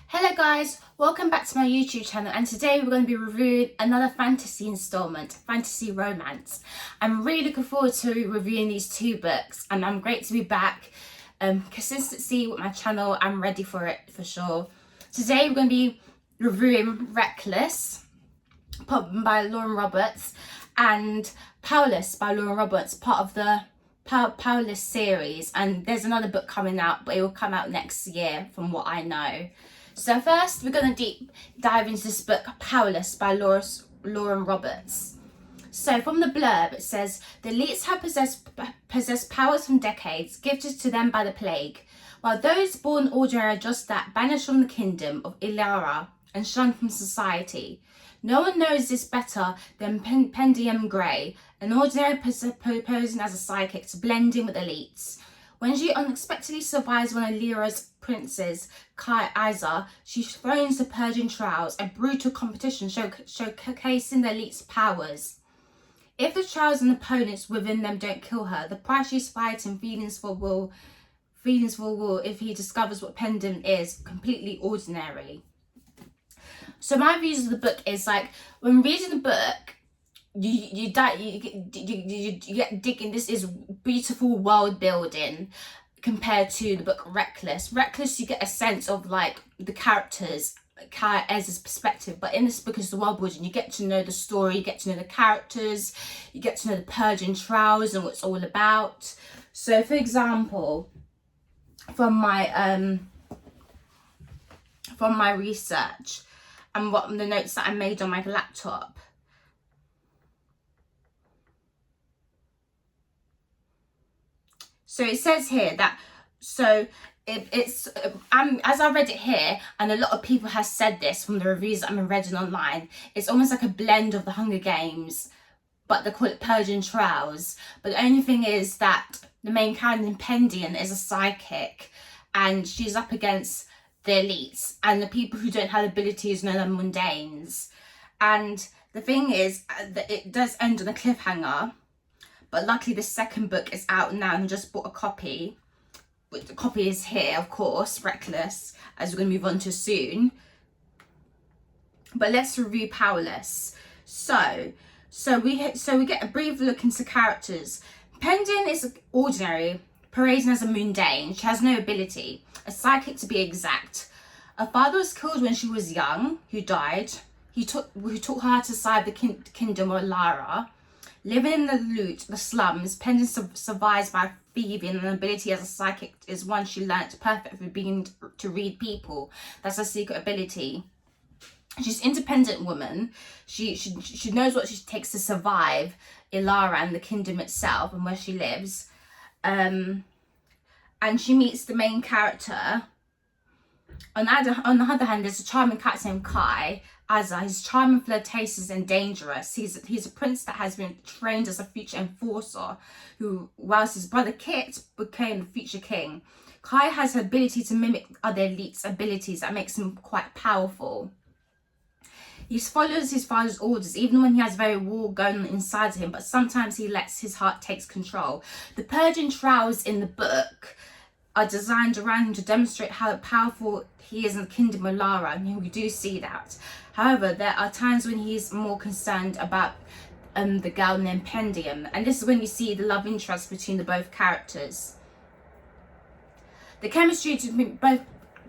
Hello guys, welcome back to my YouTube channel, and today we're going to be reviewing another fantasy installment, fantasy romance. I'm really looking forward to reviewing these two books, and I'm great to be back. Consistency with my channel, I'm ready for it for sure. Today we're going to be reviewing Reckless by Lauren Roberts and Powerless by Lauren Roberts, part of the Powerless series, and there's another book coming out, but it will come out next year from what I know. So first we're going to deep dive into this book, Powerless by Lauren Roberts. So from the blurb it says, the elites have possessed powers from decades, gifted to them by the plague, while those born ordinary are just that, banished from the kingdom of Ilara and shunned from society. No one knows this better than Pendium Grey, an ordinary posing as a psychic to blend in with elites. When she unexpectedly survives one of Lyra's princes, Kai Isa, she throws the Persian trials, a brutal competition showcasing the elite's powers. If the trials and opponents within them don't kill her, the price she's fighting feelings for will if he discovers what Pendium is, completely ordinary. So my views of the book is like, when reading the book, you get digging. This is beautiful world building compared to the book Reckless. Reckless, you get a sense of like the characters, Kai Ezra's perspective, but in this book is the world building. You get to know the story, you get to know the characters, you get to know the Persian trials and what it's all about. So for example, from my research and what the notes that I made on my laptop, so it says here that, it's as I read it here, and a lot of people have said this from the reviews that I'm reading online, it's almost like a blend of the Hunger Games, but they call it Persian Trials. But the only thing is that the main character, Pendium, is a psychic, and she's up against the elites, and the people who don't have abilities know them mundanes. And the thing is that it does end on a cliffhanger, but luckily the second book is out now and I just bought a copy. The copy is here, of course, Reckless, as we're going to move on to soon. But let's review Powerless. So we get a brief look into characters. Pendium is ordinary, parading as a mundane. She has no ability, a psychic to be exact. Her father was killed when she was young, who died. Who taught her to survive the kingdom of Lara. Living in the slums, Pendium survives by thieving, and an ability as a psychic is one she learnt perfect for being to read people. That's her secret ability. She's an independent woman. She knows what she takes to survive Ilara and the kingdom itself and where she lives. And she meets the main character. On the other hand, there's a charming character named Kai Isa. He's charming, flirtatious and dangerous. He's a prince that has been trained as a future enforcer, who, whilst his brother Kit became the future king. Kai has the ability to mimic other elites' abilities that makes him quite powerful. He follows his father's orders even when he has very war going on inside of him, but sometimes he lets his heart take control. The Persian trials in the book are designed around him to demonstrate how powerful he is in the kingdom of Lara, and we do see that. However, there are times when he's more concerned about the girl named Pendium, and this is when you see the love interest between the both characters. The chemistry between both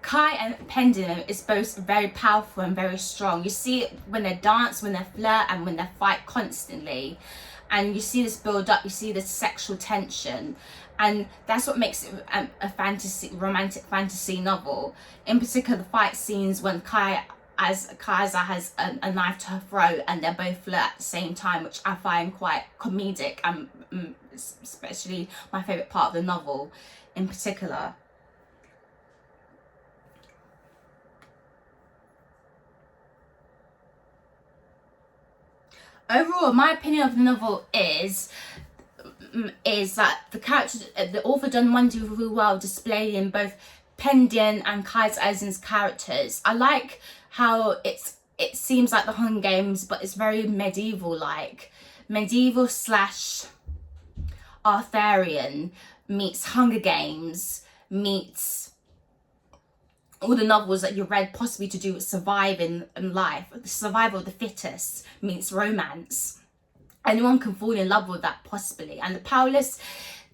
Kai and Pendium is both very powerful and very strong. You see it when they dance, when they flirt, and when they fight constantly. And you see this build up, you see this sexual tension. And that's what makes it a romantic fantasy novel. In particular, the fight scenes when Kaiser has a knife to her throat and they both flirt at the same time, which I find quite comedic, and especially my favourite part of the novel in particular. Overall, my opinion of the novel is that the author done wonderfully well displaying both Pendium and Kaiser Eisen's characters. I like how it seems like the Hunger Games, but it's very medieval / Arthurian meets Hunger Games meets all the novels that you read possibly to do with surviving in life. The survival of the fittest meets romance. Anyone can fall in love with that possibly. And the Powerless,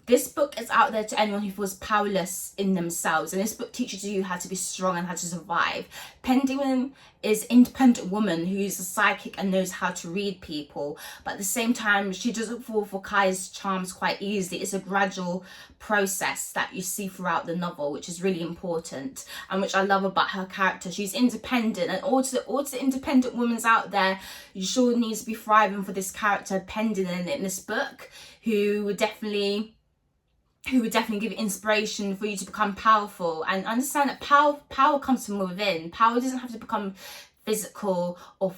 this book is out there to anyone who feels powerless in themselves, and this book teaches you how to be strong and how to survive. Penguin is an independent woman who's a psychic and knows how to read people, but at the same time she doesn't fall for Kai's charms quite easily. It's a gradual process that you see throughout the novel, which is really important and which I love about her character. She's independent, and all to the independent women out there, you sure need to be thriving for this character Penguin in this book, who would definitely give inspiration for you to become powerful, and understand that power comes from within. Power doesn't have to become physical or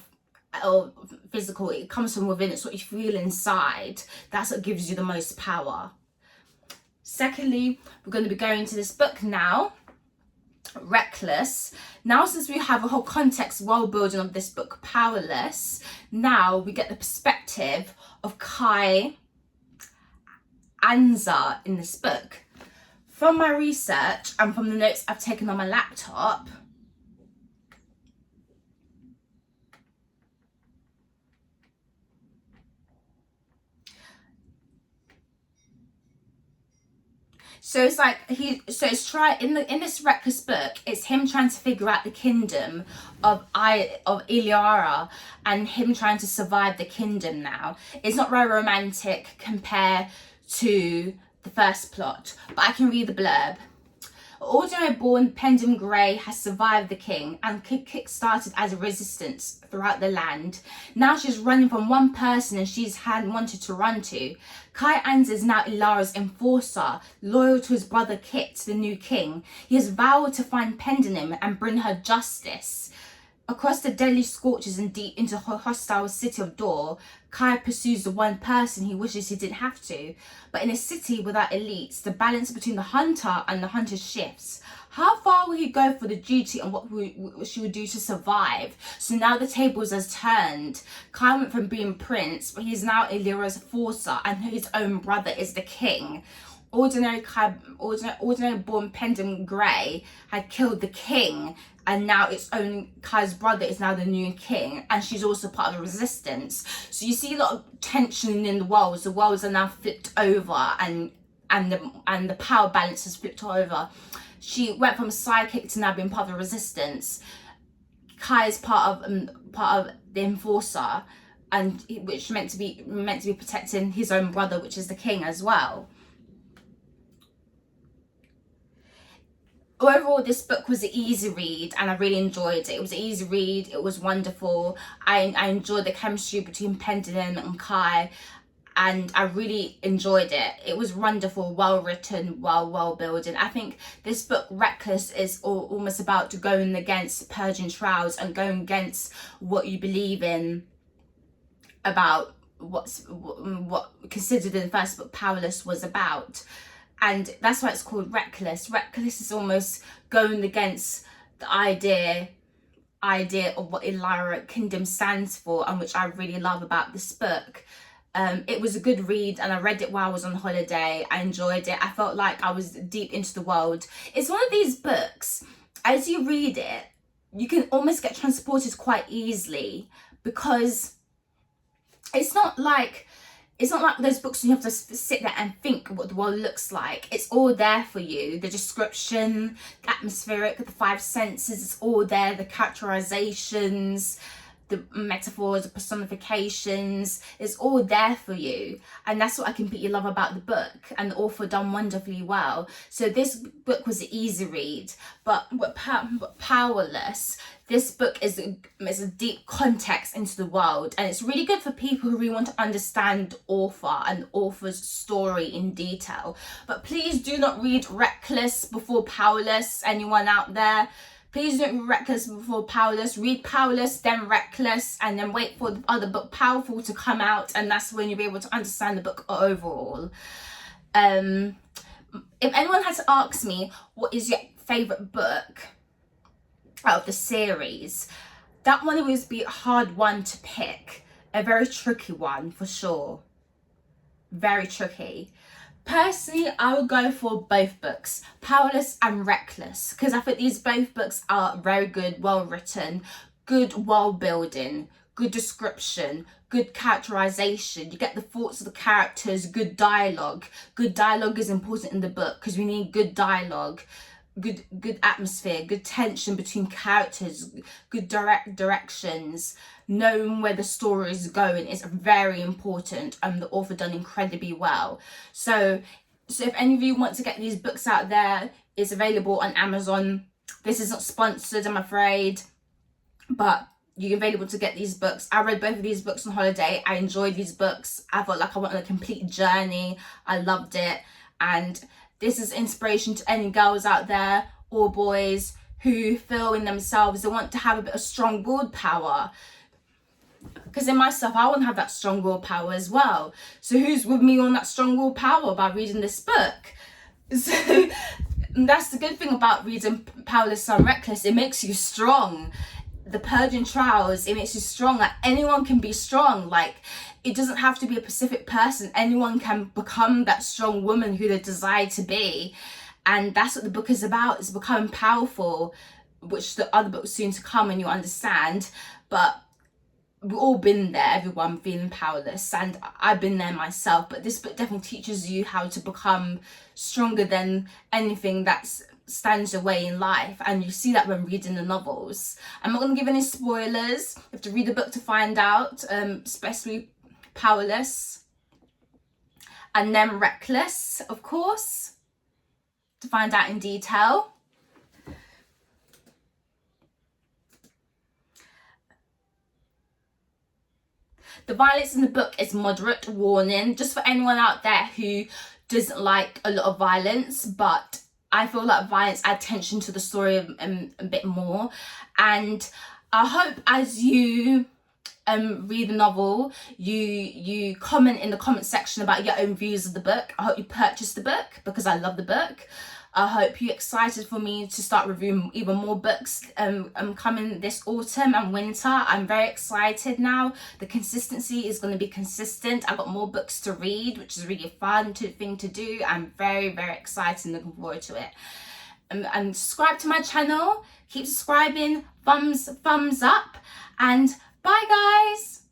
physical. It comes from within. It's what you feel inside. That's what gives you the most power. Secondly, we're going to be going to this book now, Reckless. Now, since we have a whole context world building of this book, Powerless, now we get the perspective of Kai Anza in this book. From my research and from the notes I've taken on my laptop, so it's like in this Reckless book, it's him trying to figure out the kingdom of Iliara and him trying to survive the kingdom now. It's not very romantic compared to the first plot, but I can read the blurb. Ordinary born Penguin Grey has survived the king and kick-started as a resistance throughout the land. Now she's running from one person and she's had wanted to run to. Kai Anza is now Ilara's enforcer, loyal to his brother Kit, the new king. He has vowed to find Penguin and bring her justice. Across the deadly scorches and deep into the hostile city of Dor, Kai pursues the one person he wishes he didn't have to. But in a city without elites, the balance between the hunter and the hunter shifts. How far will he go for the duty and what she would do to survive? So now the tables has turned. Kai went from being prince, but he's now Illyria's enforcer, and his own brother is the king. Ordinary born Penguin Grey had killed the king, and now its own Kai's brother is now the new king, and she's also part of the resistance. So you see a lot of tension in the worlds. The worlds are now flipped over, and the power balance has flipped over. She went from a psychic to now being part of the resistance. Kai is part of the enforcer, and which meant to be protecting his own brother, which is the king as well. Overall, this book was an easy read and I really enjoyed it. It was an easy read. It was wonderful. I enjoyed the chemistry between Penguin and Kai, and I really enjoyed it. It was wonderful, well written, well building. I think this book, Reckless, is almost about going against purging shrouds and going against what you believe in about what considered in the first book, Powerless, was about. And that's why it's called Reckless. Reckless is almost going against the idea of what Illyria Kingdom stands for, and which I really love about this book. It was a good read, and I read it while I was on holiday. I enjoyed it. I felt like I was deep into the world. It's one of these books, as you read it, you can almost get transported quite easily, because it's not like those books you have to sit there and think what the world looks like. It's all there for you. The description, the atmospheric, the five senses, it's all there. The characterizations, the metaphors, the personifications, it's all there for you. And that's what I completely love about the book, and the author done wonderfully well. So this book was an easy read, but Powerless, this book is a deep context into the world, and it's really good for people who really want to understand author and author's story in detail. But please do not read Reckless before Powerless, anyone out there. Please don't read Reckless before Powerless. Read Powerless, then Reckless, and then wait for the other book, Powerful, to come out, and that's when you'll be able to understand the book overall. If anyone had to ask me what is your favourite book out of the series, that one would be a hard one to pick. A very tricky one, for sure. Very tricky. Personally, I would go for both books, Powerless and Reckless, because I think these both books are very good, well written, good world building, good description, good characterization. You get the thoughts of the characters, good dialogue. Good dialogue is important in the book because we need good dialogue, good atmosphere, good tension between characters, good directions, knowing where the story is going is very important, and the author done incredibly well. So if any of you want to get these books out there, it's available on Amazon. This isn't sponsored, I'm afraid, but you're available to get these books. I read both of these books on holiday. I enjoyed these books. I felt like I went on a complete journey. I loved it. And this is inspiration to any girls out there or boys who feel in themselves they want to have a bit of strong willpower. Because in myself, I want to have that strong willpower as well. So who's with me on that strong willpower by reading this book? So that's the good thing about reading Powerless and Reckless. It makes you strong. The Purging Trials, it makes you strong. Like, anyone can be strong. Like, it doesn't have to be a specific person. Anyone can become that strong woman who they desire to be. And that's what the book is about. It's becoming powerful, which the other books soon to come and you understand. But we've all been there, everyone feeling powerless, and I've been there myself. But this book definitely teaches you how to become stronger than anything that stands your way in life, and you see that when reading the novels. I'm not going to give any spoilers. You have to read the book to find out, especially Powerless and then Reckless, of course, to find out in detail. The violence in the book is moderate, warning, just for anyone out there who doesn't like a lot of violence, but I feel like violence adds tension to the story a bit more. And I hope as you read the novel, you comment in the comment section about your own views of the book. I hope you purchase the book because I love the book. I hope you're excited for me to start reviewing even more books coming this autumn and winter. I'm very excited now. The consistency is going to be consistent. I've got more books to read, which is really a fun thing to do. I'm very, very excited and looking forward to it. And subscribe to my channel. Keep subscribing. Thumbs up. And bye, guys.